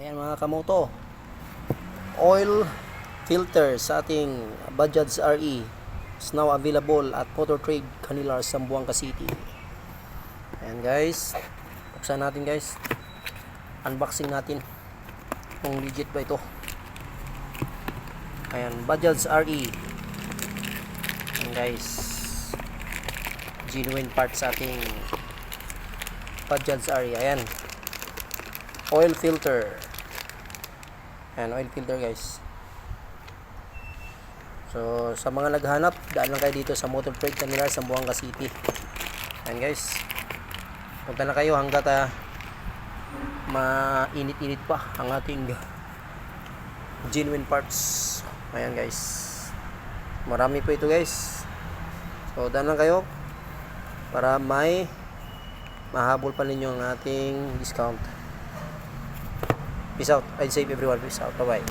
Ayan mga kamoto, oil filter sa ating Bajaj RE is now available at Motor Trade Canilar, Zamboanga City. Ayan guys, buksan natin guys, unboxing natin kung legit ba ito. Ayan, Bajaj RE. Ayan guys, genuine parts sa ating Bajaj RE. Ayan, oil filter. Ayan, oil filter guys. So sa mga naghahanap, daan lang kayo dito sa Motor Trade Canilar, Zamboanga City. Ayan guys, punta na kayo hanggat mainit-init pa ang ating genuine parts. Ayan guys, marami po ito guys. So daan lang kayo para may mahabol pa ninyo ang ating discount. Peace out. I'd save everyone. Peace out. Bye bye.